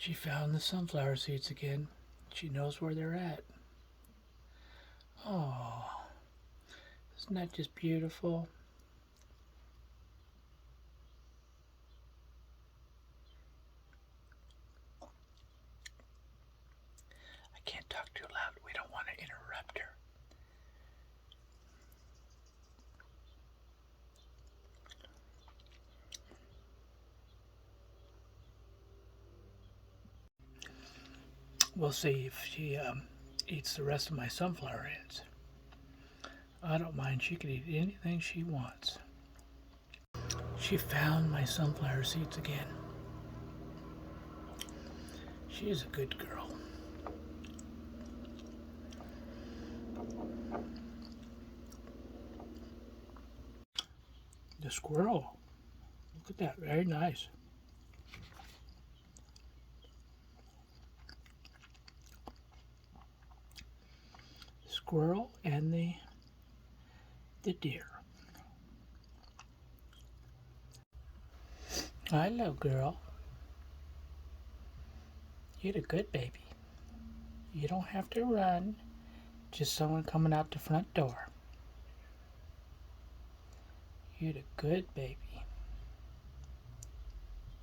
She found the sunflower seeds again. She knows where they're at. Oh, isn't that just beautiful? I can't talk too loud. We don't want to interrupt her. We'll see if she eats the rest of my sunflower ends. I don't mind. She can eat anything she wants. She found my sunflower seeds again. She is a good girl. The squirrel. Look at that. Very nice. The squirrel and the deer. Hello, girl. You're a good baby. You don't have to run. Just someone coming out the front door. You're a good baby.